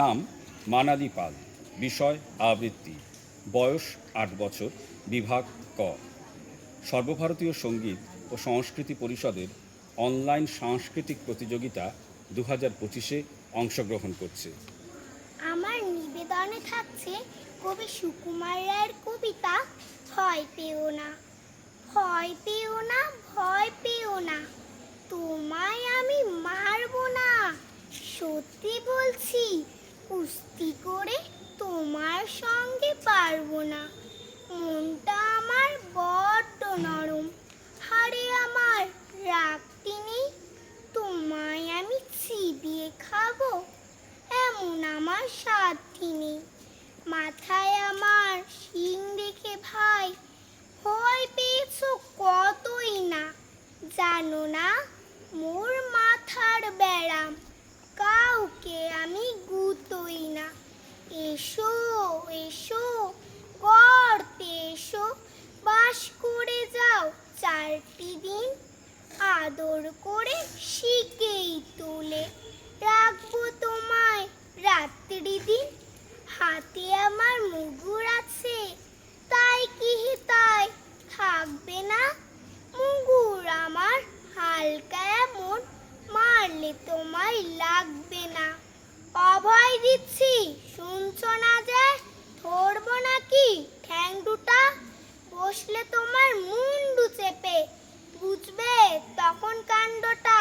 নাম মানালি পাল, বিষয় আবৃত্তি, বয়স 8 বছর, বিভাগ ক। সর্বভারতীয় সঙ্গীত ও সংস্কৃতি পরিষদের অনলাইন সাংস্কৃতিক প্রতিযোগিতা 2025-এ অংশগ্রহণ করছে। আমার নিবেদনে থাকছে কবি সুকুমার রায়ের কবিতা ভয় পেও না। ভয় পেও না, ভয় পেও না, তোমায় আমি মারব না। সত্যি বলছি, কুস্তি করে তোমার সঙ্গে পারবো না। মনটা আমার বড্ড নরম, হাড়ে আমার রাখতে নেই। তোমায় আমি চিবিয়ে খাবো, এমন আমার সাধ্যি নেই। মাথায় আমার শিং দেখে ভাই ভয় পেয়েছো কতই না। জানো না মোর মাথার ব্যারাম, কাউকে আমি গুতোই না। এসো এসো গর্তে এসো, বাস করে যাও 4টি দিন। আদর করে শিকেই তুলে রাখবো তোমায় রাত্রি দিন। হাতে আমার মুগুর আছে, তাই কি তাই থাকবে না। মুগুর আমার হালকা এমন, মারলে তোমায় লাগবে না। অভয় দিচ্ছি শুনছো না যে, ধরবো নাকি ঠ্যাং দুটা। বসলে তোমার মুন্ডু চেপে, বুঝবে তখন কাণ্ডটা।